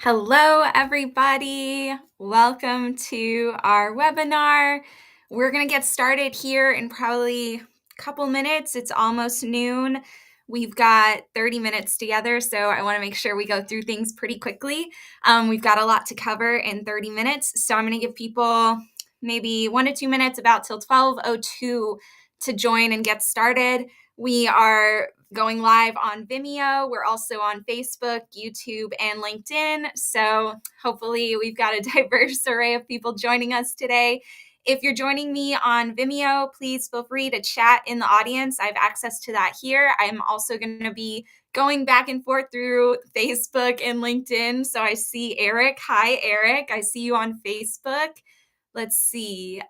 Hello, everybody. Welcome to our webinar. We're going to get started here in probably a couple minutes. It's almost noon. We've got 30 minutes together, so I want to make sure we go through things pretty quickly. We've got a lot to cover in 30 minutes, so I'm going to give people maybe 1 to 2 minutes, about till 12:02, to join and get started. We are going live on Vimeo. We're also on Facebook, YouTube, and LinkedIn. So hopefully we've got a diverse array of people joining us today. If you're joining me on Vimeo, please feel free to chat in the audience. I have access to that here. I'm also going to be going back and forth through Facebook and LinkedIn. So I see Eric. Hi, Eric. I see you on Facebook. Let's see.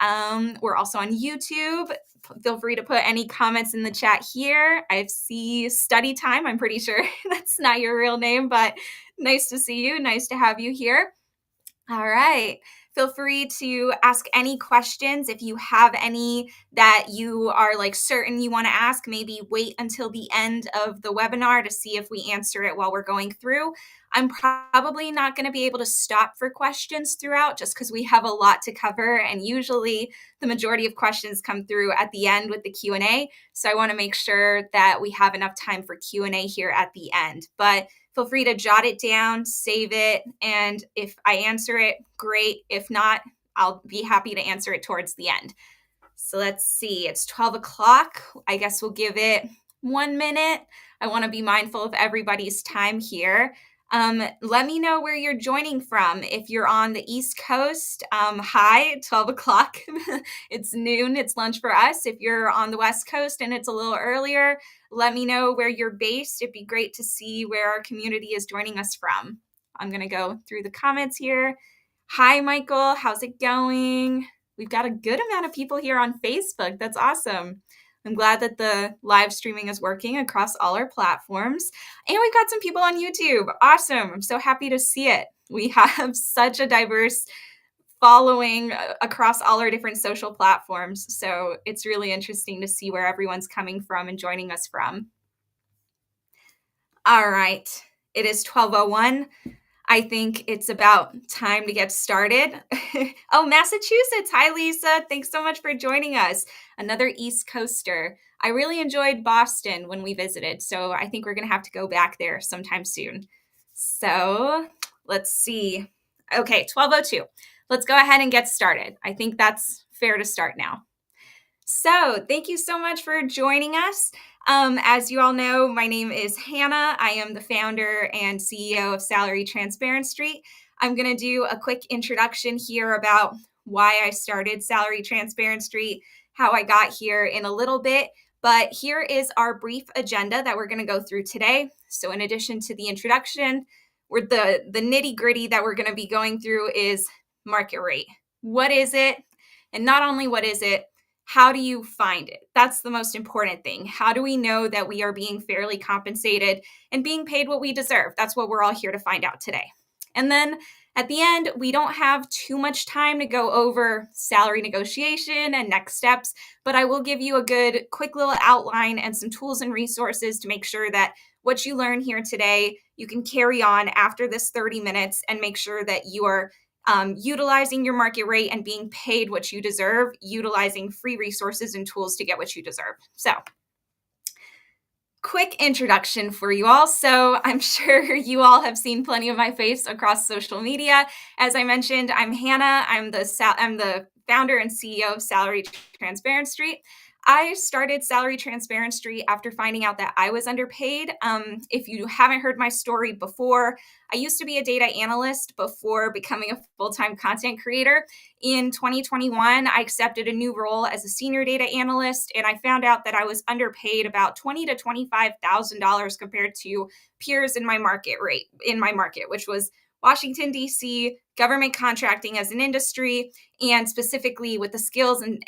We're also on YouTube. Feel free to put any comments in the chat here. I see Study Time. I'm pretty sure that's not your real name, but nice to see you. Nice to have you here. All right. Feel free to ask any questions. If you have any that you are certain you want to ask, maybe wait until the end of the webinar to see if we answer it while we're going through. I'm probably not going to be able to stop for questions throughout just because we have a lot to cover, and usually the majority of questions come through at the end with the Q&A. So I want to make sure that we have enough time for Q&A here at the end. But feel free to jot it down, save it, and if I answer it, great. If not, I'll be happy to answer it towards the end. So let's see, it's 12 o'clock. I guess we'll give it 1 minute. I want to be mindful of everybody's time here. Let me know where you're joining from. If you're on the East Coast, hi, 12 o'clock. It's noon, it's lunch for us. If you're on the West Coast and it's a little earlier, let me know where you're based. It'd be great to see where our community is joining us from. I'm going to go through the comments here. Hi, Michael. How's it going? We've got a good amount of people here on Facebook. That's awesome. I'm glad that the live streaming is working across all our platforms. And we've got some people on YouTube. Awesome. I'm so happy to see it. We have such a diverse following across all our different social platforms. So it's really interesting to see where everyone's coming from and joining us from. All right. It is 12:01. I think it's about time to get started. Oh, Massachusetts. Hi, Lisa. Thanks so much for joining us. Another East Coaster. I really enjoyed Boston when we visited, so I think we're going to have to go back there sometime soon. So let's see. Okay, 12:02. Let's go ahead and get started. I think that's fair to start now. So thank you so much for joining us. As you all know, my name is Hannah. I am the founder and CEO of Salary Transparent Street. I'm going to do a quick introduction here about why I started Salary Transparent Street, how I got here in a little bit. But here is our brief agenda that we're going to go through today. So in addition to the introduction, the nitty gritty that we're going to be going through is market rate. What is it? And not only what is it, how do you find it? That's the most important thing. How do we know that we are being fairly compensated and being paid what we deserve? That's what we're all here to find out today. And then at the end, we don't have too much time to go over salary negotiation and next steps, but I will give you a good quick little outline and some tools and resources to make sure that what you learn here today, you can carry on after this 30 minutes and make sure that you are utilizing your market rate and being paid what you deserve, utilizing free resources and tools to get what you deserve. So, quick introduction for you all. So I'm sure you all have seen plenty of my face across social media. As I mentioned, I'm Hannah. I'm the founder and CEO of Salary Transparent Street. I started Salary Transparent Street after finding out that I was underpaid. If you haven't heard my story before, I used to be a data analyst before becoming a full-time content creator. In 2021, I accepted a new role as a senior data analyst, and I found out that I was underpaid about $20,000 to $25,000 compared to peers in my market, which was Washington, D.C., government contracting as an industry, and specifically with the skills and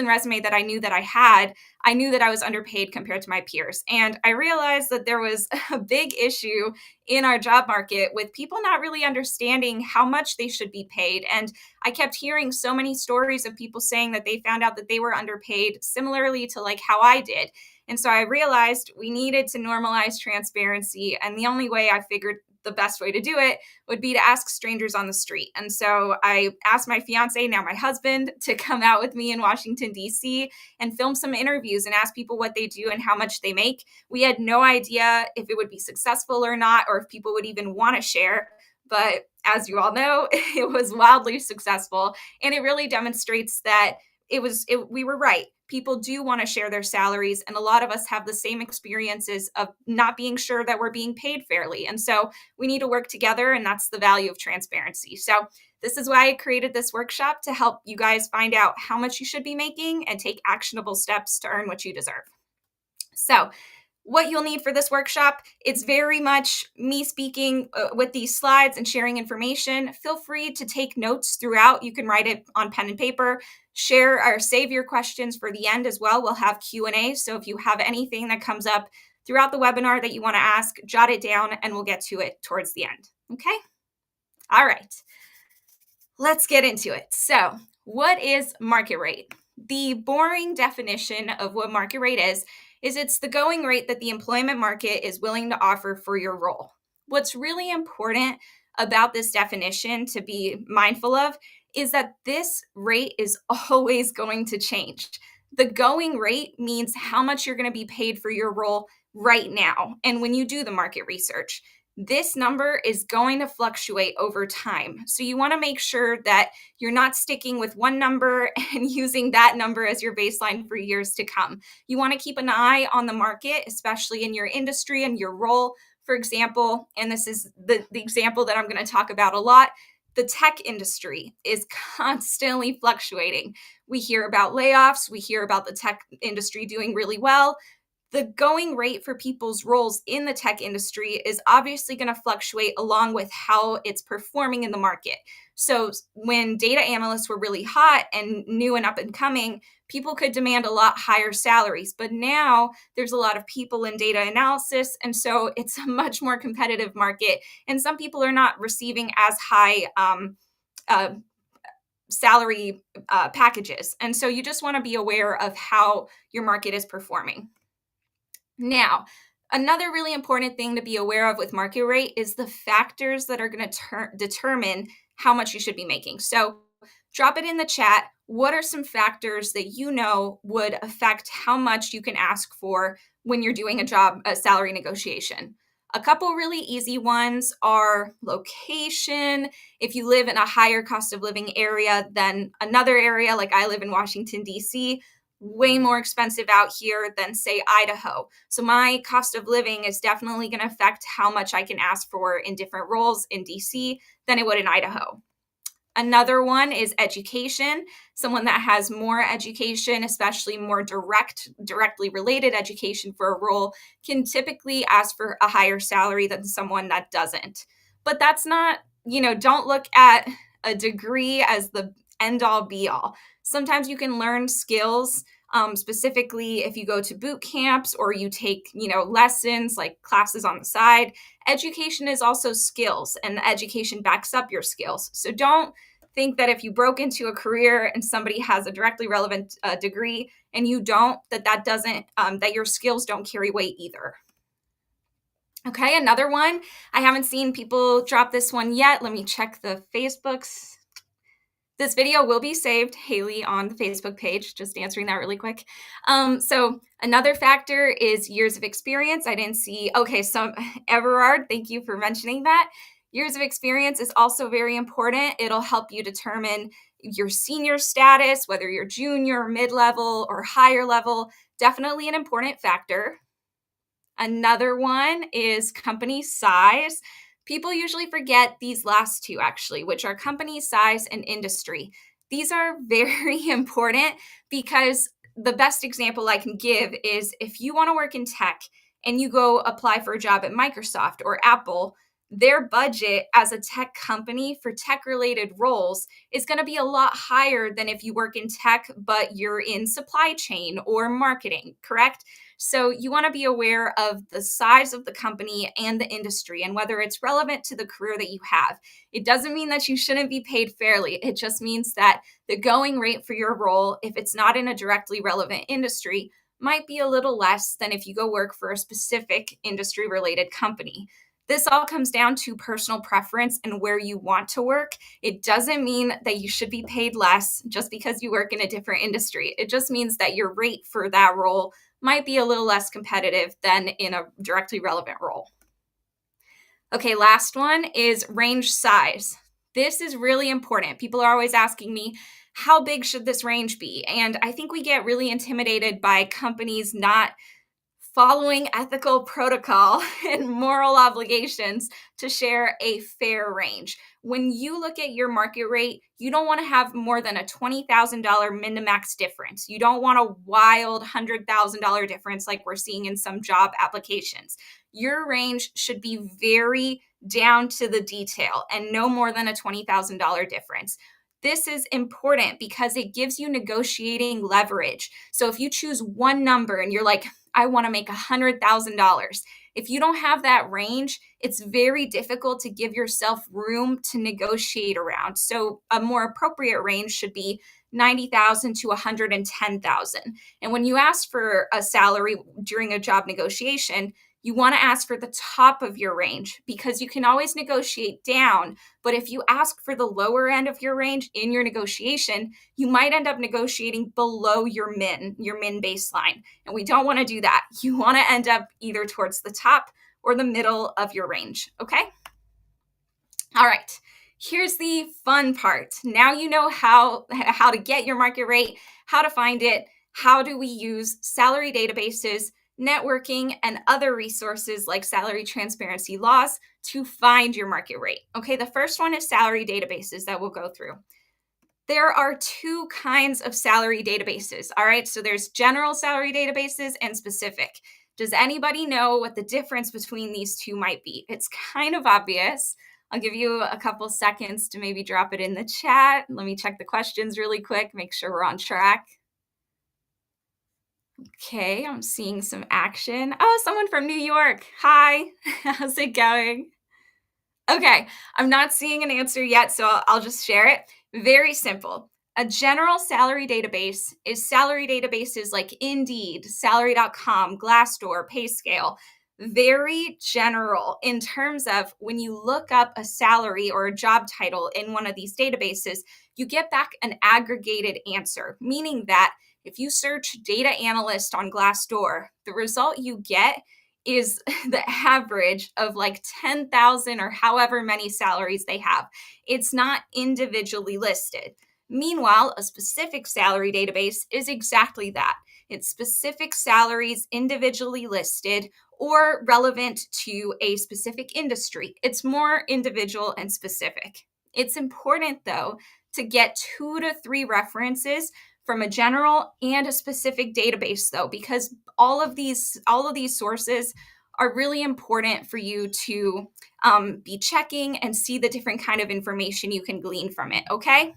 resume that I knew that I had, I knew that I was underpaid compared to my peers. And I realized that there was a big issue in our job market with people not really understanding how much they should be paid. And I kept hearing so many stories of people saying that they found out that they were underpaid similarly to how I did. And so I realized we needed to normalize transparency. And the only way I figured the best way to do it would be to ask strangers on the street. And so I asked my fiance, now my husband, to come out with me in Washington, D.C. and film some interviews and ask people what they do and how much they make. We had no idea if it would be successful or not, or if people would even want to share. But as you all know, it was wildly successful. And it really demonstrates that we were right. People do want to share their salaries. And a lot of us have the same experiences of not being sure that we're being paid fairly. And so we need to work together. And that's the value of transparency. So this is why I created this workshop, to help you guys find out how much you should be making and take actionable steps to earn what you deserve. So what you'll need for this workshop, it's very much me speaking with these slides and sharing information. Feel free to take notes throughout. You can write it on pen and paper, share or save your questions for the end as well. We'll have Q&A. So if you have anything that comes up throughout the webinar that you want to ask, jot it down and we'll get to it towards the end. Okay? All right. Let's get into it. So what is market rate? The boring definition of what market rate is it's the going rate that the employment market is willing to offer for your role. What's really important about this definition to be mindful of is that this rate is always going to change. The going rate means how much you're going to be paid for your role right now. And when you do the market research, this number is going to fluctuate over time. So you want to make sure that you're not sticking with one number and using that number as your baseline for years to come. You want to keep an eye on the market, especially in your industry and your role. For example, and this is the example that I'm going to talk about a lot, the tech industry is constantly fluctuating. We hear about layoffs. We hear about the tech industry doing really well. The going rate for people's roles in the tech industry is obviously going to fluctuate along with how it's performing in the market. So when data analysts were really hot and new and up and coming, people could demand a lot higher salaries. But now there's a lot of people in data analysis. And so it's a much more competitive market. And some people are not receiving as high salary packages. And so you just want to be aware of how your market is performing. Now, another really important thing to be aware of with market rate is the factors that are going to determine how much you should be making. So drop it in the chat. What are some factors that you know would affect how much you can ask for when you're doing a salary negotiation? A couple really easy ones are location. If you live in a higher cost of living area than another area, like I live in Washington, D.C., way more expensive out here than, say, Idaho. So my cost of living is definitely going to affect how much I can ask for in different roles in DC than it would in Idaho. Another one is education. Someone that has more education, especially more directly related education for a role, can typically ask for a higher salary than someone that doesn't. But that's not, don't look at a degree as the end all be all. Sometimes you can learn skills, specifically if you go to boot camps or you take, lessons like classes on the side. Education is also skills, and education backs up your skills. So don't think that if you broke into a career and somebody has a directly relevant degree and you don't, that doesn't, that your skills don't carry weight either. Okay, another one. I haven't seen people drop this one yet. Let me check the Facebooks. This video will be saved, Haley, on the Facebook page, just answering that really quick. So another factor is years of experience. I didn't see, okay, so Everard, thank you for mentioning that. Years of experience is also very important. It'll help you determine your senior status, whether you're junior, mid-level, or higher level. Definitely an important factor. Another one is company size. People usually forget these last two, actually, which are company size and industry. These are very important because the best example I can give is if you want to work in tech and you go apply for a job at Microsoft or Apple, their budget as a tech company for tech-related roles is going to be a lot higher than if you work in tech, but you're in supply chain or marketing, correct? So you want to be aware of the size of the company and the industry and whether it's relevant to the career that you have. It doesn't mean that you shouldn't be paid fairly. It just means that the going rate for your role, if it's not in a directly relevant industry, might be a little less than if you go work for a specific industry-related company. This all comes down to personal preference and where you want to work. It doesn't mean that you should be paid less just because you work in a different industry. It just means that your rate for that role might be a little less competitive than in a directly relevant role. Okay, last one is range size. This is really important. People are always asking me, how big should this range be? And I think we get really intimidated by companies not following ethical protocol and moral obligations to share a fair range. When you look at your market rate, you don't want to have more than a $20,000 min to max difference. You don't want a wild $100,000 difference like we're seeing in some job applications. Your range should be very down to the detail and no more than a $20,000 difference. This is important because it gives you negotiating leverage. So if you choose one number and you're like, I want to make $100,000. If you don't have that range, it's very difficult to give yourself room to negotiate around. So a more appropriate range should be 90,000 to 110,000. And when you ask for a salary during a job negotiation, you want to ask for the top of your range because you can always negotiate down. But if you ask for the lower end of your range in your negotiation, you might end up negotiating below your min baseline. And we don't want to do that. You want to end up either towards the top or the middle of your range. Okay? All right. Here's the fun part. Now you know how to get your market rate, how to find it, how do we use salary databases, networking, and other resources like salary transparency laws to find your market rate. Okay, the first one is salary databases that we'll go through. There are two kinds of salary databases, all right? So there's general salary databases and specific. Does anybody know what the difference between these two might be? It's kind of obvious. I'll give you a couple seconds to maybe drop it in the chat. Let me check the questions really quick, make sure we're on track. Okay, I'm seeing some action. Oh, someone from New York. Hi, how's it going? Okay, I'm not seeing an answer yet, so I'll just share it. Very simple. A general salary database is salary databases like Indeed, Salary.com, Glassdoor, PayScale. Very general in terms of when you look up a salary or a job title in one of these databases, you get back an aggregated answer, meaning that if you search data analyst on Glassdoor, the result you get is the average of like 10,000 or however many salaries they have. It's not individually listed. Meanwhile, a specific salary database is exactly that. It's specific salaries individually listed or relevant to a specific industry. It's more individual and specific. It's important, though, to get 2 to 3 references from a general and a specific database, though, because all of these sources are really important for you to be checking and see the different kind of information you can glean from it. Okay,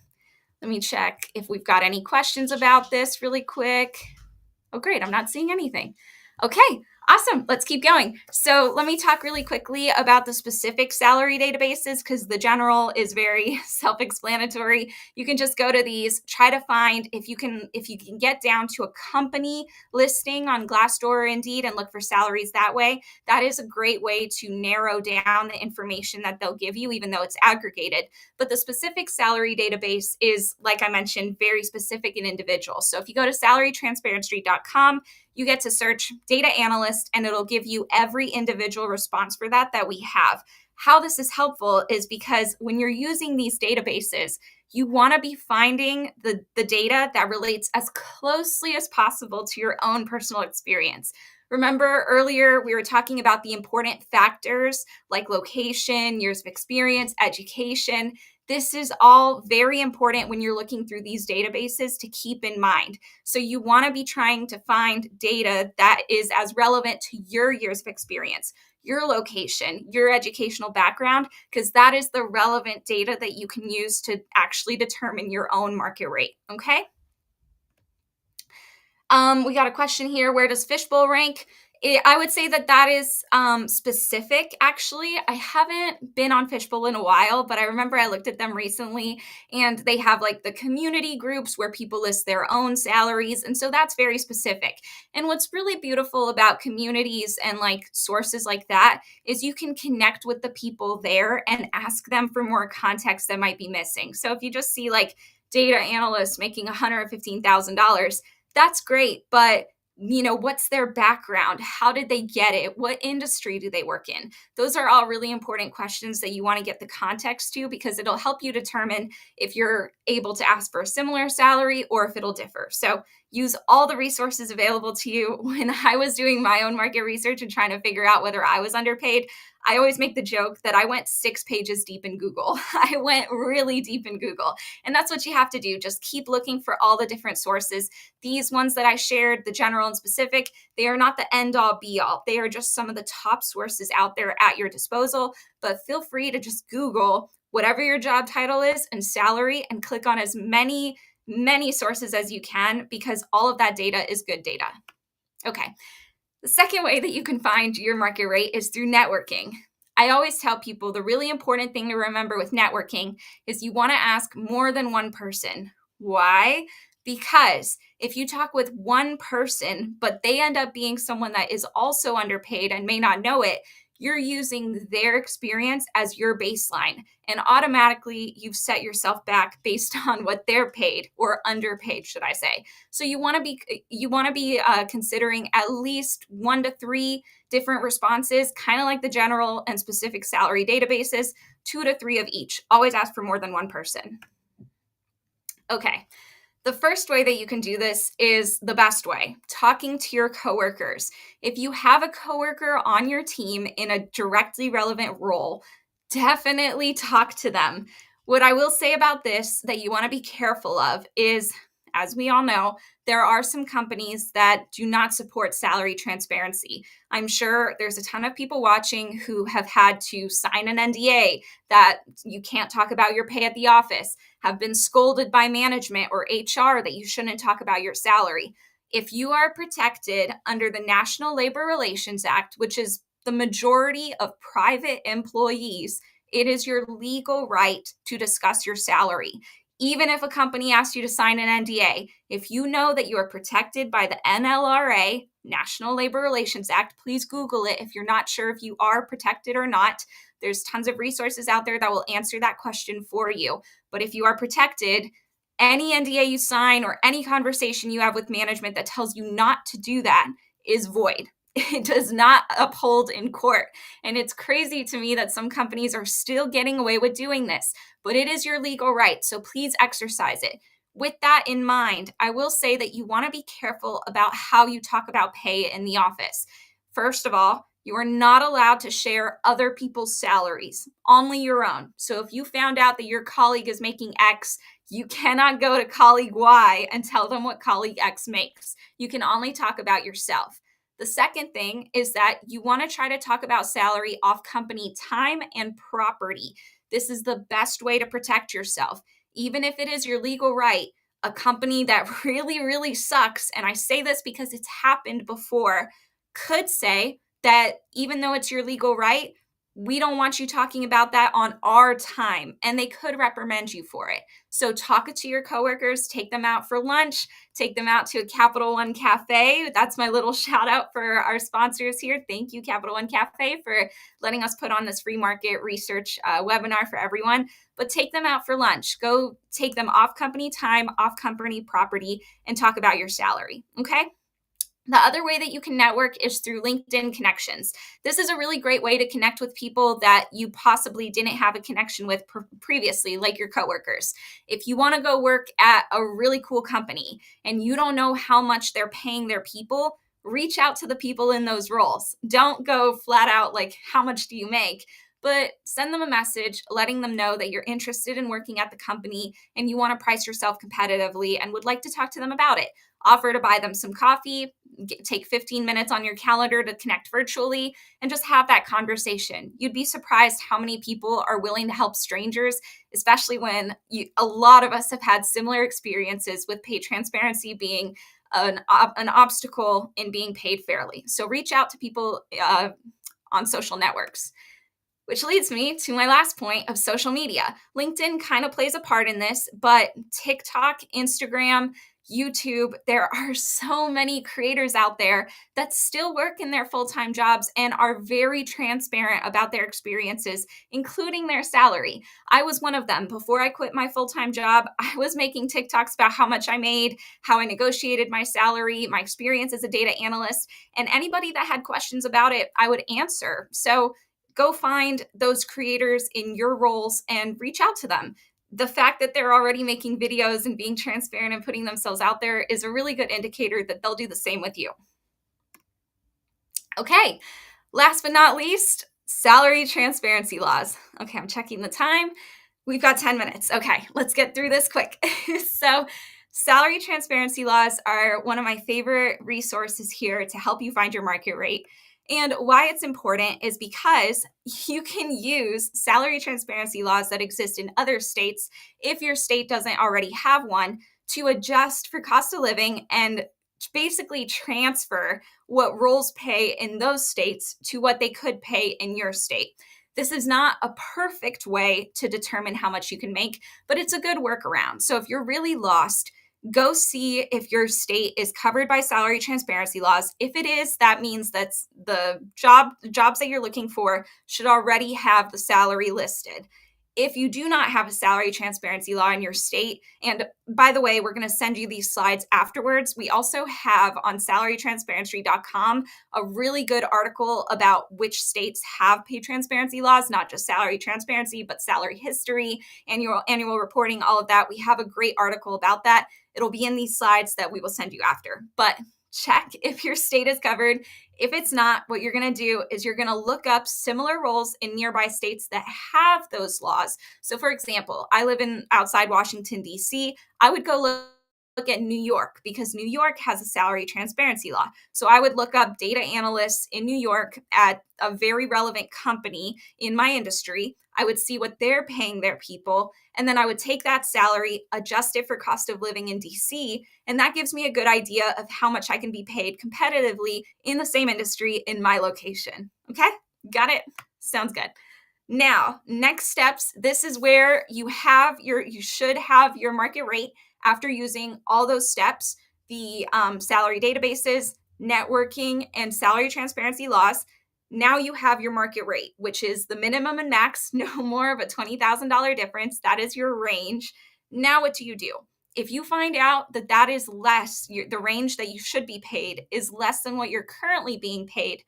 let me check if we've got any questions about this really quick. Oh, great, I'm not seeing anything. Okay, awesome. Let's keep going. So let me talk really quickly about the specific salary databases because the general is very self-explanatory. You can just go to these, try to find if you can get down to a company listing on Glassdoor or Indeed and look for salaries that way. That is a great way to narrow down the information that they'll give you, even though it's aggregated. But the specific salary database is, like I mentioned, very specific and individual. So if you go to salarytransparency.com, you get to search data analyst and it'll give you every individual response for that we have. How this is helpful is because when you're using these databases, you want to be finding the data that relates as closely as possible to your own personal experience. Remember earlier we were talking about the important factors like location, years of experience, education. This is all very important when you're looking through these databases to keep in mind. So you want to be trying to find data that is as relevant to your years of experience, your location, your educational background, because that is the relevant data that you can use to actually determine your own market rate. Okay? We got a question here. Where does Fishbowl rank? I would say that that is specific, actually. I haven't been on Fishbowl in a while, but I remember I looked at them recently and they have like the community groups where people list their own salaries. And so that's very specific. And what's really beautiful about communities and like sources like that is you can connect with the people there and ask them for more context that might be missing. So if you just see like data analysts making $115,000, that's great. But what's their background? How did they get it? What industry do they work in? Those are all really important questions that you want to get the context to, because it'll help you determine if you're able to ask for a similar salary or if it'll differ. So use all the resources available to you. When I was doing my own market research and trying to figure out whether I was underpaid, I always make the joke that I went 6 pages deep in Google. I went really deep in Google. And that's what you have to do. Just keep looking for all the different sources. These ones that I shared, the general and specific, they are not the end all be all. They are just some of the top sources out there at your disposal. But feel free to just Google whatever your job title is and salary and click on as many sources as you can, because all of that data is good data. Okay. The second way that you can find your market rate is through networking. I always tell people the really important thing to remember with networking is you want to ask more than one person. Why? Because if you talk with one person, but they end up being someone that is also underpaid and may not know it, you're using their experience as your baseline. And automatically you've set yourself back based on what they're paid, or underpaid, should I say. So you want to be considering at least 1 to 3 different responses, kind of like the general and specific salary databases, 2 to 3 of each. Always ask for more than one person. Okay. The first way that you can do this is the best way, talking to your coworkers. If you have a coworker on your team in a directly relevant role, definitely talk to them. What I will say about this that you want to be careful of is, as we all know, there are some companies that do not support salary transparency. I'm sure there's a ton of people watching who have had to sign an NDA that you can't talk about your pay at the office, have been scolded by management or HR that you shouldn't talk about your salary. If you are protected under the National Labor Relations Act, which is the majority of private employees, it is your legal right to discuss your salary. Even if a company asks you to sign an NDA, if you know that you are protected by the NLRA, National Labor Relations Act, please Google it if you're not sure if you are protected or not. There's tons of resources out there that will answer that question for you. But if you are protected, any NDA you sign or any conversation you have with management that tells you not to do that is void. It does not uphold in court. And it's crazy to me that some companies are still getting away with doing this, but it is your legal right. So please exercise it. With that in mind, I will say that you want to be careful about how you talk about pay in the office. First of all, you are not allowed to share other people's salaries, only your own. So if you found out that your colleague is making X, you cannot go to colleague Y and tell them what colleague X makes. You can only talk about yourself. The second thing is that you want to try to talk about salary off company time and property. This is the best way to protect yourself. Even if it is your legal right, a company that really, really sucks, and I say this because it's happened before, could say that even though it's your legal right, we don't want you talking about that on our time, and they could reprimand you for it. So talk it to your coworkers, take them out for lunch, take them out to a Capital One Cafe. That's my little shout out for our sponsors here. Thank you, Capital One Cafe, for letting us put on this free market research webinar for everyone. But take them out for lunch. Go take them off company time, off company property, and talk about your salary. Okay? The other way that you can network is through LinkedIn connections. This is a really great way to connect with people that you possibly didn't have a connection with previously, like your coworkers. If you want to go work at a really cool company and you don't know how much they're paying their people, reach out to the people in those roles. Don't go flat out like, how much do you make? But send them a message letting them know that you're interested in working at the company and you want to price yourself competitively and would like to talk to them about it. Offer to buy them some coffee, take 15 minutes on your calendar to connect virtually, and just have that conversation. You'd be surprised how many people are willing to help strangers, especially when a lot of us have had similar experiences with pay transparency being an obstacle in being paid fairly. So reach out to people on social networks. Which leads me to my last point of social media. LinkedIn kind of plays a part in this, but TikTok, Instagram, YouTube, there are so many creators out there that still work in their full-time jobs and are very transparent about their experiences, including their salary. I was one of them. Before I quit my full-time job, I was making TikToks about how much I made, how I negotiated my salary, my experience as a data analyst, and anybody that had questions about it, I would answer. So go find those creators in your roles and reach out to them. The fact that they're already making videos and being transparent and putting themselves out there is a really good indicator that they'll do the same with you. Okay, last but not least, salary transparency laws. Okay, I'm checking the time. We've got 10 minutes. Okay, let's get through this quick. So, salary transparency laws are one of my favorite resources here to help you find your market rate. And why it's important is because you can use salary transparency laws that exist in other states if your state doesn't already have one to adjust for cost of living and basically transfer what roles pay in those states to what they could pay in your state. This is not a perfect way to determine how much you can make, but it's a good workaround. So if you're really lost, go see if your state is covered by salary transparency laws. If it is, that means that the jobs that you're looking for should already have the salary listed. If you do not have a salary transparency law in your state, and by the way, we're going to send you these slides afterwards. We also have on salarytransparency.com a really good article about which states have pay transparency laws, not just salary transparency, but salary history, annual reporting, all of that. We have a great article about that. It'll be in these slides that we will send you after. But check if your state is covered. If it's not, what you're going to do is you're going to look up similar roles in nearby states that have those laws. So for example, I live in outside Washington, D.C. I would go look at New York because New York has a salary transparency law. So I would look up data analysts in New York at a very relevant company in my industry. I would see what they're paying their people. And then I would take that salary, adjust it for cost of living in DC. And that gives me a good idea of how much I can be paid competitively in the same industry in my location. Okay, got it? Sounds good. Now, next steps. This is where you should have your market rate after using all those steps, the salary databases, networking, and salary transparency laws. Now you have your market rate, which is the minimum and max, no more of a $20,000 difference. That is your range. Now what do? If you find out that that is less, the range that you should be paid is less than what you're currently being paid,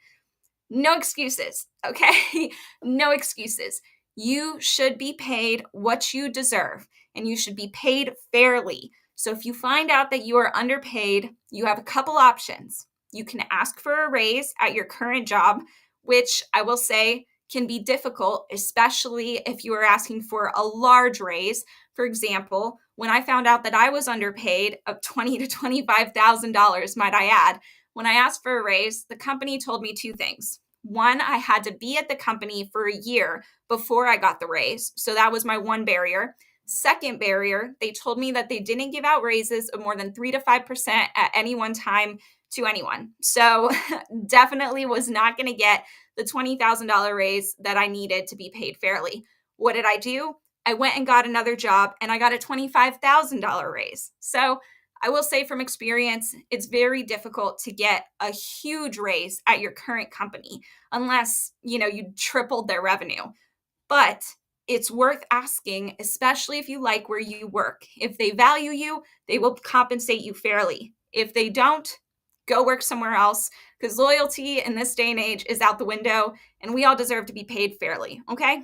no excuses, okay? No excuses. You should be paid what you deserve, and you should be paid fairly. So if you find out that you are underpaid, you have a couple options. You can ask for a raise at your current job, which I will say can be difficult, especially if you are asking for a large raise. For example, when I found out that I was underpaid of $20,000 to $25,000, might I add, when I asked for a raise, the company told me two things. One, I had to be at the company for a year before I got the raise. So that was my one barrier. Second barrier, they told me that they didn't give out raises of more than 3 to 5% at any one time to anyone. So definitely was not going to get the $20,000 raise that I needed to be paid fairly. What did I do? I went and got another job and I got a $25,000 raise. So I will say from experience, it's very difficult to get a huge raise at your current company unless, you tripled their revenue. But it's worth asking, especially if you like where you work. If they value you, they will compensate you fairly. If they don't, go work somewhere else because loyalty in this day and age is out the window and we all deserve to be paid fairly, okay?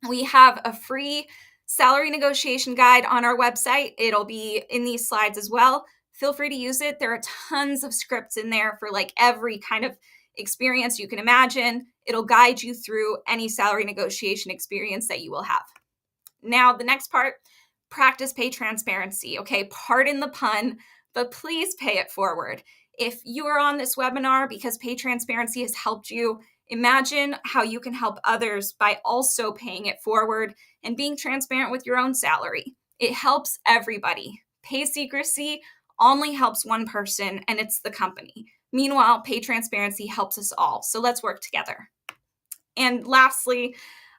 We have a free salary negotiation guide on our website. It'll be in these slides as well. Feel free to use it. There are tons of scripts in there for like every kind of experience you can imagine. It'll guide you through any salary negotiation experience that you will have. Now, the next part, practice pay transparency. Okay, pardon the pun, but please pay it forward. If you are on this webinar because pay transparency has helped you, imagine how you can help others by also paying it forward and being transparent with your own salary. It helps everybody. Pay secrecy only helps one person, and it's the company. Meanwhile, pay transparency helps us all. So let's work together. And lastly,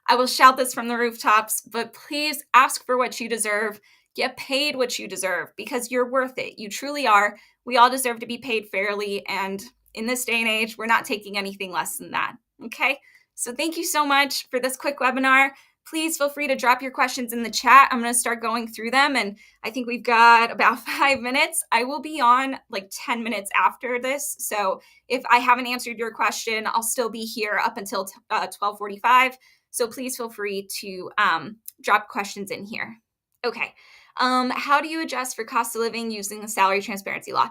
I will shout this from the rooftops, but please ask for what you deserve. Get paid what you deserve because you're worth it. You truly are. We all deserve to be paid fairly. And in this day and age, we're not taking anything less than that. Okay. So thank you so much for this quick webinar. Please feel free to drop your questions in the chat. I'm going to start going through them. And I think we've got about 5 minutes. I will be on like 10 minutes after this. So if I haven't answered your question, I'll still be here up until 12:45. So please feel free to drop questions in here. Okay. How do you adjust for cost of living using the salary transparency law?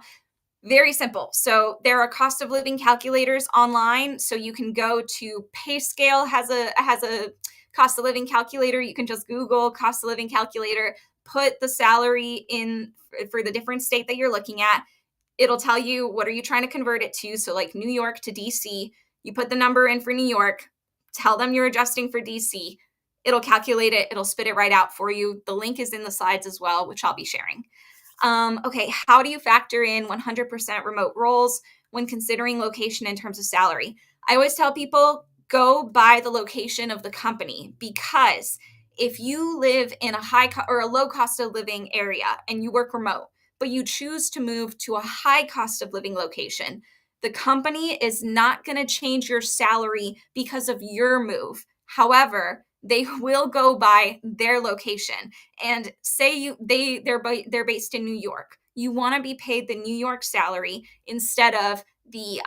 Very simple. So there are cost of living calculators online. So you can go to PayScale has a cost of living calculator. You can just Google cost of living calculator, put the salary in for the different state that you're looking at. It'll tell you what are you trying to convert it to. So like New York to DC, you put the number in for New York, tell them you're adjusting for DC. It'll calculate it. It'll spit it right out for you. The link is in the slides as well, which I'll be sharing. Okay, how do you factor in 100% remote roles when considering location in terms of salary? I always tell people go by the location of the company, because if you live in a high or a low cost of living area and you work remote, but you choose to move to a high cost of living location, the company is not going to change your salary because of your move. However, they will go by their location. And say they're based in New York. You want to be paid the New York salary instead of the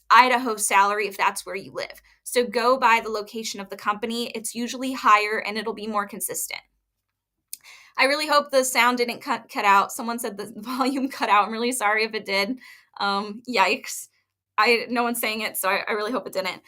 Idaho salary if that's where you live. So go by the location of the company. It's usually higher and it'll be more consistent. I really hope the sound didn't cut out. Someone said the volume cut out. I'm really sorry if it did. Yikes. No one's saying it, so I really hope it didn't.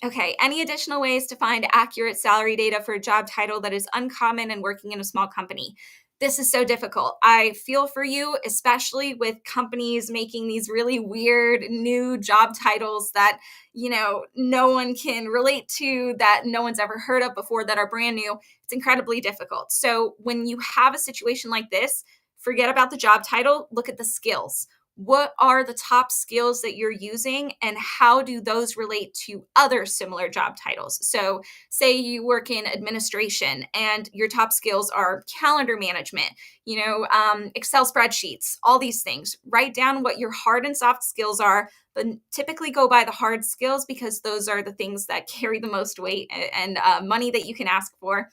Okay, any additional ways to find accurate salary data for a job title that is uncommon and working in a small company? This is so difficult. I feel for you, especially with companies making these really weird new job titles that, no one can relate to, that no one's ever heard of before, that are brand new. It's incredibly difficult. So when you have a situation like this, forget about the job title, look at the skills. What are the top skills that you're using and how do those relate to other similar job titles? So say you work in administration and your top skills are calendar management, Excel spreadsheets, all these things. Write down what your hard and soft skills are, but typically go by the hard skills because those are the things that carry the most weight and money that you can ask for,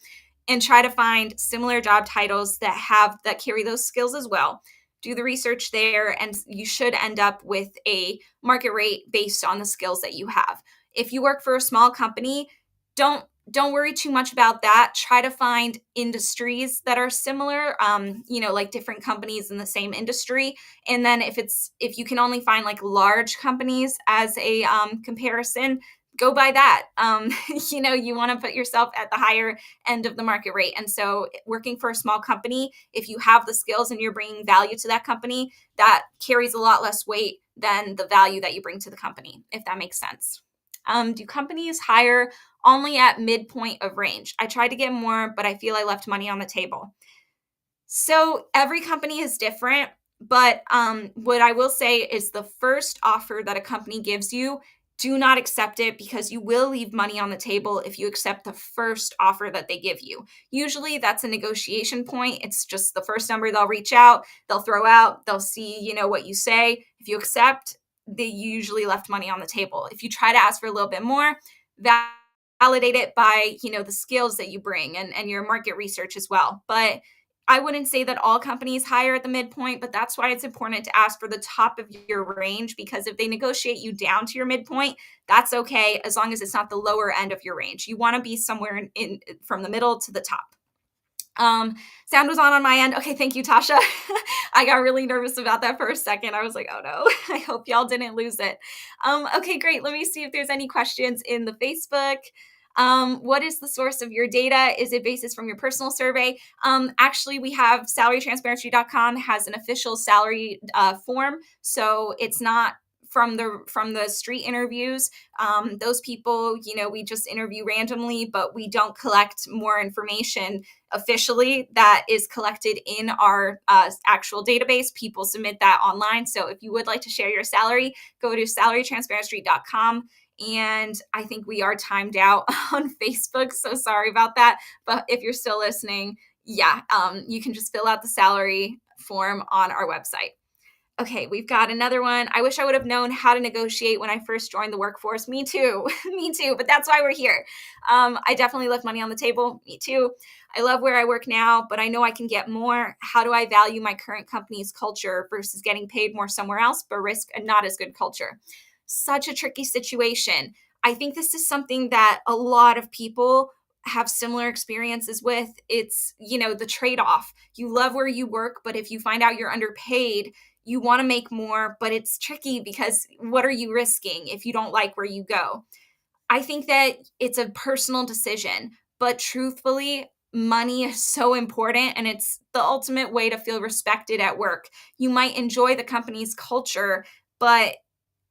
and try to find similar job titles that carry those skills as well. Do the research there, and you should end up with a market rate based on the skills that you have. If you work for a small company, don't worry too much about that. Try to find industries that are similar, like different companies in the same industry. And then if you can only find like large companies as a comparison, go by that. You want to put yourself at the higher end of the market rate. And so working for a small company, if you have the skills and you're bringing value to that company, that carries a lot less weight than the value that you bring to the company, if that makes sense. Do companies hire only at midpoint of range? I tried to get more, but I feel I left money on the table. So every company is different, but what I will say is the first offer that a company gives you, do not accept it, because you will leave money on the table if you accept the first offer that they give you. Usually that's a negotiation point. It's just the first number they'll reach out, they'll throw out, they'll see, what you say. If you accept, they usually left money on the table. If you try to ask for a little bit more, validate it by, the skills that you bring and your market research as well. But I wouldn't say that all companies hire at the midpoint, but that's why it's important to ask for the top of your range, because if they negotiate you down to your midpoint, that's okay, as long as it's not the lower end of your range. You want to be somewhere in from the middle to the top. Sound was on my end. Okay, thank you, Tasha. I got really nervous about that for a second. I was like, oh no, I hope y'all didn't lose it. Okay, great. Let me see if there's any questions in the Facebook. What is the source of your data? Is it basis from your personal survey? Actually, we have salarytransparency.com has an official salary form. So it's not from the street interviews. Those people, we just interview randomly, but we don't collect more information officially that is collected in our actual database. People submit that online. So if you would like to share your salary, go to salarytransparency.com. And I think we are timed out on Facebook, so sorry about that. But if you're still listening, you can just fill out the salary form on our website. Okay, we've got another one. I wish I would have known how to negotiate when I first joined the workforce. Me too. Me too. But that's why we're here. I definitely left money on the table. Me too. I love where I work now, but I know I can get more. How do I value my current company's culture versus getting paid more somewhere else, but risk a not as good culture? Such a tricky situation. I think this is something that a lot of people have similar experiences with. It's, the trade-off. You love where you work, but if you find out you're underpaid, you want to make more, but it's tricky because what are you risking if you don't like where you go? I think that it's a personal decision, but truthfully, money is so important and it's the ultimate way to feel respected at work. You might enjoy the company's culture, but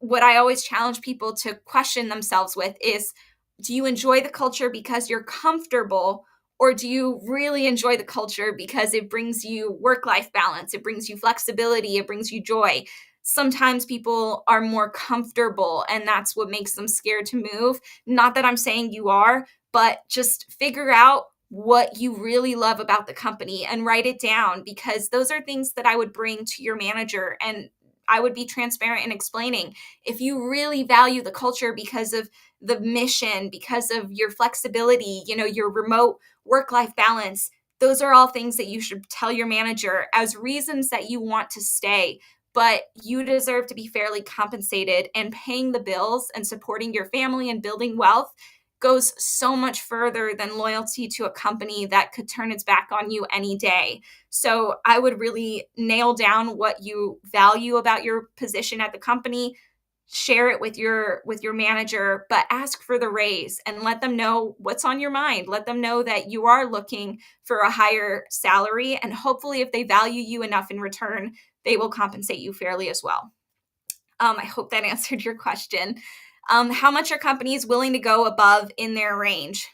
what I always challenge people to question themselves with is, do you enjoy the culture because you're comfortable, or do you really enjoy the culture because it brings you work-life balance, it brings you flexibility, it brings you joy? Sometimes people are more comfortable and that's what makes them scared to move. Not that I'm saying you are, but just figure out what you really love about the company and write it down, because those are things that I would bring to your manager and I would be transparent in explaining. If you really value the culture because of the mission, because of your flexibility, your remote work-life balance, those are all things that you should tell your manager as reasons that you want to stay. But you deserve to be fairly compensated, and paying the bills and supporting your family and building wealth goes so much further than loyalty to a company that could turn its back on you any day. So I would really nail down what you value about your position at the company, share it with your manager, but ask for the raise and let them know what's on your mind. Let them know that you are looking for a higher salary, and hopefully if they value you enough in return, they will compensate you fairly as well. I hope that answered your question. How much are companies willing to go above in their range?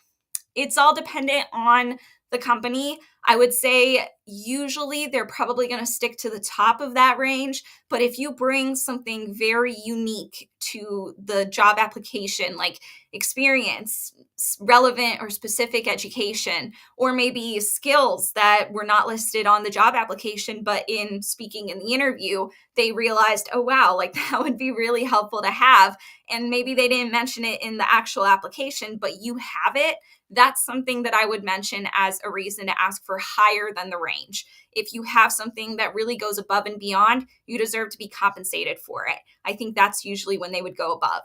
It's all dependent on the company. I would say usually they're probably going to stick to the top of that range. But if you bring something very unique to the job application, like experience, relevant or specific education, or maybe skills that were not listed on the job application, but in speaking in the interview, they realized, oh, wow, like that would be really helpful to have. And maybe they didn't mention it in the actual application, but you have it. That's something that I would mention as a reason to ask for higher than the range. If you have something that really goes above and beyond, you deserve to be compensated for it. I think that's usually when they would go above.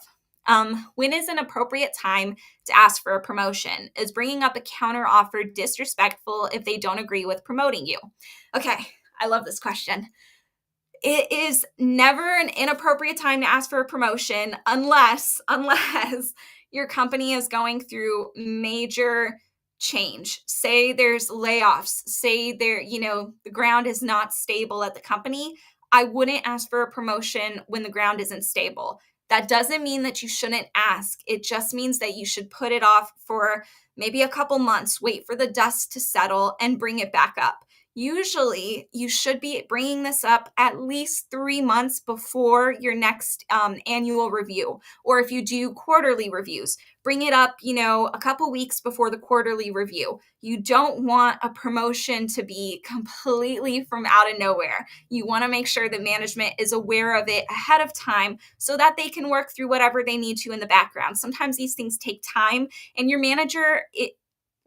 When is an appropriate time to ask for a promotion? Is bringing up a counter offer disrespectful if they don't agree with promoting you? Okay, I love this question. It is never an inappropriate time to ask for a promotion unless your company is going through major change. Say there's layoffs, say the ground is not stable at the company. I wouldn't ask for a promotion when the ground isn't stable. That doesn't mean that you shouldn't ask. It just means that you should put it off for maybe a couple months, wait for the dust to settle and bring it back up. Usually, you should be bringing this up at least 3 months before your next annual review. Or if you do quarterly reviews, bring it up, a couple weeks before the quarterly review. You don't want a promotion to be completely from out of nowhere. You want to make sure that management is aware of it ahead of time so that they can work through whatever they need to in the background. Sometimes these things take time, and your manager,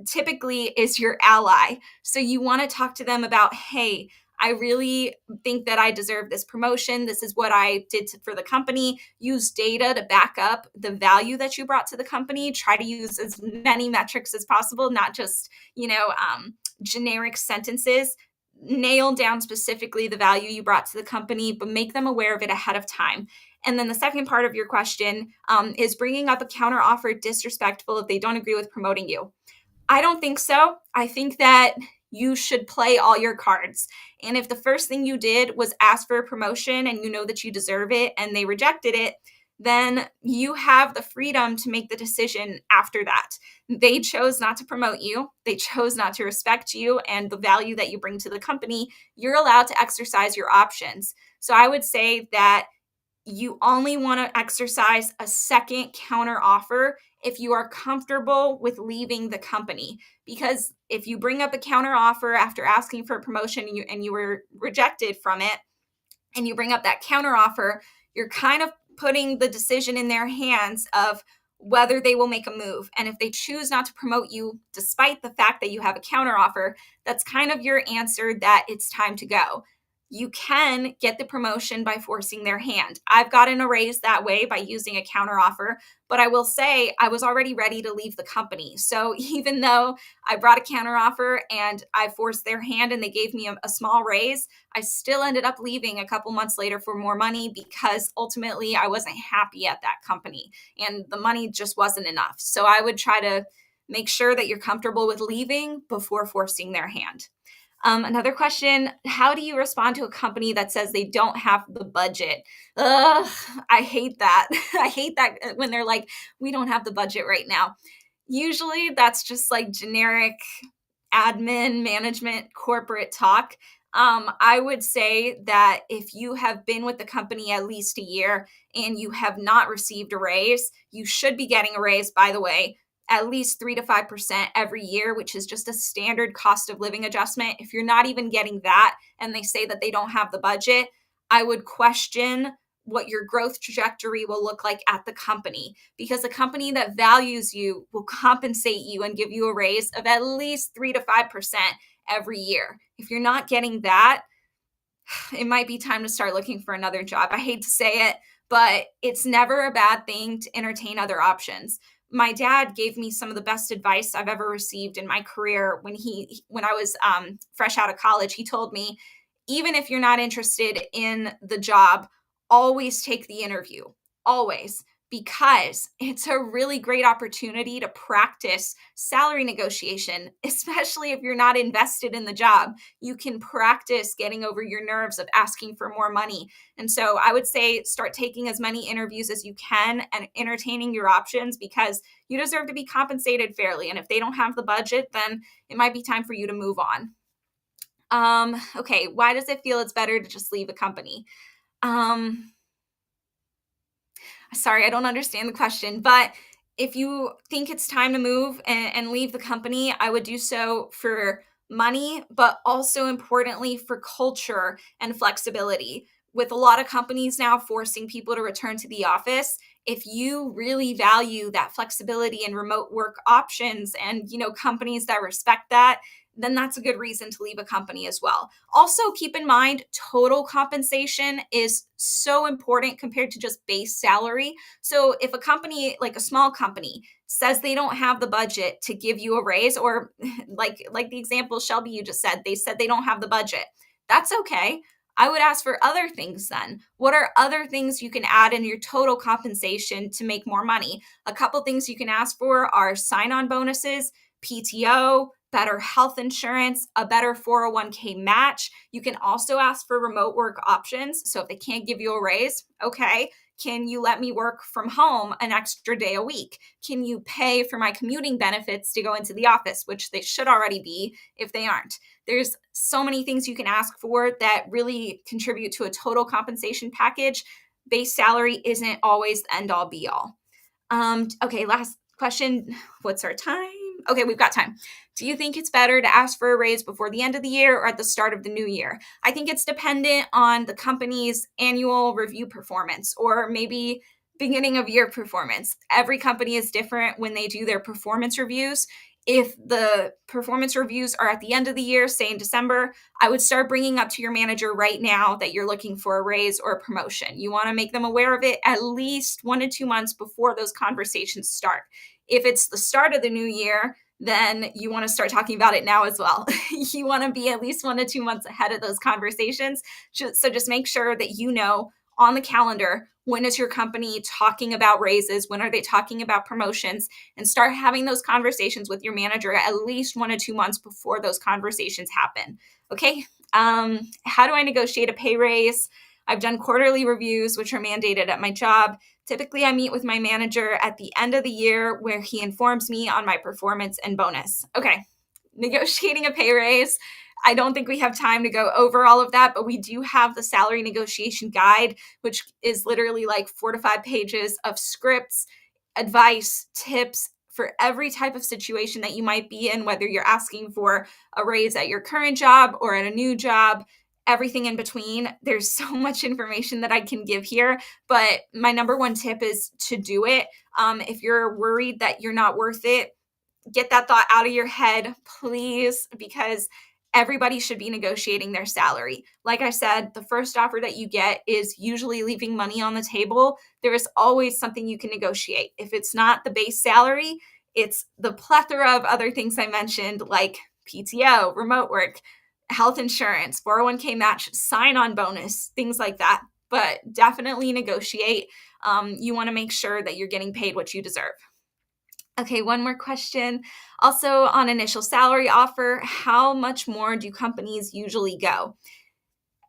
typically is your ally. So you want to talk to them about, hey, I really think that I deserve this promotion. This is what I did for the company. Use data to back up the value that you brought to the company. Try to use as many metrics as possible, not just, generic sentences. Nail down specifically the value you brought to the company, but make them aware of it ahead of time. And then the second part of your question is bringing up a counter offer disrespectful if they don't agree with promoting you. I don't think so. I think that you should play all your cards. And if the first thing you did was ask for a promotion and you know that you deserve it and they rejected it, then you have the freedom to make the decision after that. They chose not to promote you, they chose not to respect you and the value that you bring to the company. You're allowed to exercise your options. So I would say that you only want to exercise a second counter offer if you are comfortable with leaving the company. Because if you bring up a counter offer after asking for a promotion and you were rejected from it, and you bring up that counter offer, you're kind of putting the decision in their hands of whether they will make a move. And if they choose not to promote you, despite the fact that you have a counter offer, that's kind of your answer that it's time to go. You can get the promotion by forcing their hand. I've gotten a raise that way by using a counter offer, but I will say I was already ready to leave the company. So even though I brought a counter offer and I forced their hand and they gave me a small raise, I still ended up leaving a couple months later for more money because ultimately I wasn't happy at that company and the money just wasn't enough. So I would try to make sure that you're comfortable with leaving before forcing their hand. Another question, how do you respond to a company that says they don't have the budget? Ugh, I hate that. I hate that when they're like, we don't have the budget right now. Usually that's just like generic admin, management, corporate talk. I would say that if you have been with the company at least a year and you have not received a raise, you should be getting a raise, by the way, at least 3 to 5% every year, which is just a standard cost of living adjustment. If you're not even getting that and they say that they don't have the budget, I would question what your growth trajectory will look like at the company, because a company that values you will compensate you and give you a raise of at least 3 to 5% every year. If you're not getting that, it might be time to start looking for another job. I hate to say it, but it's never a bad thing to entertain other options. My dad gave me some of the best advice I've ever received in my career when I was fresh out of college. He told me, even if you're not interested in the job, always take the interview. Always. Because it's a really great opportunity to practice salary negotiation, especially if you're not invested in the job. You can practice getting over your nerves of asking for more money. And so I would say start taking as many interviews as you can and entertaining your options, because you deserve to be compensated fairly. And if they don't have the budget, then it might be time for you to move on. Okay, why does it feel it's better to just leave a company? Sorry, I don't understand the question, but if you think it's time to move and leave the company, I would do so for money, but also importantly for culture and flexibility. With a lot of companies now forcing people to return to the office, if you really value that flexibility and remote work options and, companies that respect that, then that's a good reason to leave a company as well. Also, keep in mind, total compensation is so important compared to just base salary. So if a company, like a small company, says they don't have the budget to give you a raise, or like the example Shelby you just said, they said they don't have the budget. That's okay. I would ask for other things then. What are other things you can add in your total compensation to make more money? A couple things you can ask for are sign-on bonuses, PTO, better health insurance, a better 401k match. You can also ask for remote work options. So if they can't give you a raise, okay, can you let me work from home an extra day a week? Can you pay for my commuting benefits to go into the office, which they should already be if they aren't? There's so many things you can ask for that really contribute to a total compensation package. Base salary isn't always the end all be all. Okay, last question. What's our time? Okay, we've got time. Do you think it's better to ask for a raise before the end of the year or at the start of the new year? I think it's dependent on the company's annual review performance, or maybe beginning of year performance. Every company is different when they do their performance reviews. If the performance reviews are at the end of the year, say in December, I would start bringing up to your manager right now that you're looking for a raise or a promotion. You want to make them aware of it at least 1 to 2 months before those conversations start. If it's the start of the new year, then you want to start talking about it now as well. You want to be at least 1 to 2 months ahead of those conversations. So just make sure that you know on the calendar when is your company talking about raises? When are they talking about promotions? And start having those conversations with your manager at least 1 to 2 months before those conversations happen. Okay. How do I negotiate a pay raise? I've done quarterly reviews, which are mandated at my job. Typically, I meet with my manager at the end of the year where he informs me on my performance and bonus. Okay, negotiating a pay raise. I don't think we have time to go over all of that, but we do have the salary negotiation guide, which is literally like 4 to 5 pages of scripts, advice, tips for every type of situation that you might be in, whether you're asking for a raise at your current job or at a new job, everything in between. There's so much information that I can give here, but my number one tip is to do it. If you're worried that you're not worth it, get that thought out of your head, please, because everybody should be negotiating their salary. Like I said, the first offer that you get is usually leaving money on the table. There is always something you can negotiate. If it's not the base salary, it's the plethora of other things I mentioned, like PTO, remote work, health insurance, 401k match, sign on bonus, things like that. But definitely negotiate. You want to make sure that you're getting paid what you deserve. Okay, one more question. Also, on initial salary offer, how much more do companies usually go?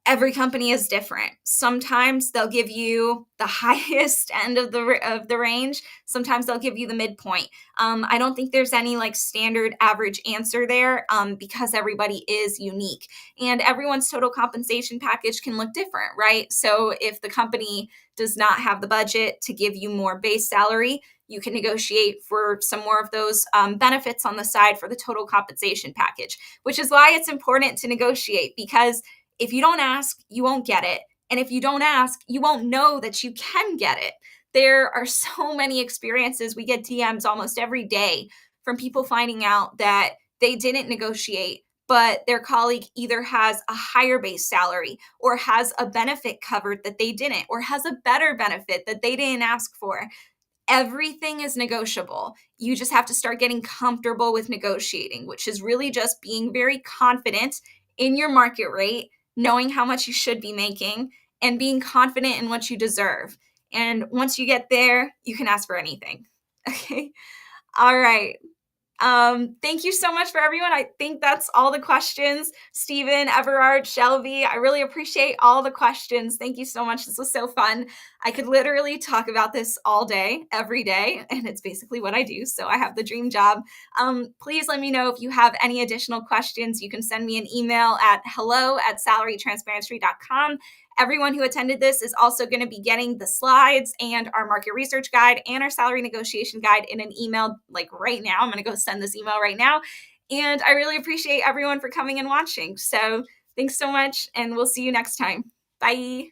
Every company is different. Sometimes they'll give you the highest end of the range. Sometimes they'll give you the midpoint. I don't think there's any like standard average answer there because everybody is unique and everyone's total compensation package can look different, right? So if the company does not have the budget to give you more base salary, you can negotiate for some more of those benefits on the side for the total compensation package, which is why it's important to negotiate, because if you don't ask, you won't get it. And if you don't ask, you won't know that you can get it. There are so many experiences. We get DMs almost every day from people finding out that they didn't negotiate, but their colleague either has a higher base salary or has a benefit covered that they didn't, or has a better benefit that they didn't ask for. Everything is negotiable. You just have to start getting comfortable with negotiating, which is really just being very confident in your market rate, knowing how much you should be making, and being confident in what you deserve. And once you get there, you can ask for anything. Okay. All right. Thank you so much for everyone. I think that's all the questions. Stephen, Everard, Shelby, I really appreciate all the questions. Thank you so much. This was so fun. I could literally talk about this all day, every day, and it's basically what I do. So I have the dream job. Please let me know if you have any additional questions. You can send me an email at hello@salarytransparency.com. Everyone who attended this is also going to be getting the slides and our market research guide and our salary negotiation guide in an email like right now. I'm going to go send this email right now. And I really appreciate everyone for coming and watching. So thanks so much, and we'll see you next time. Bye.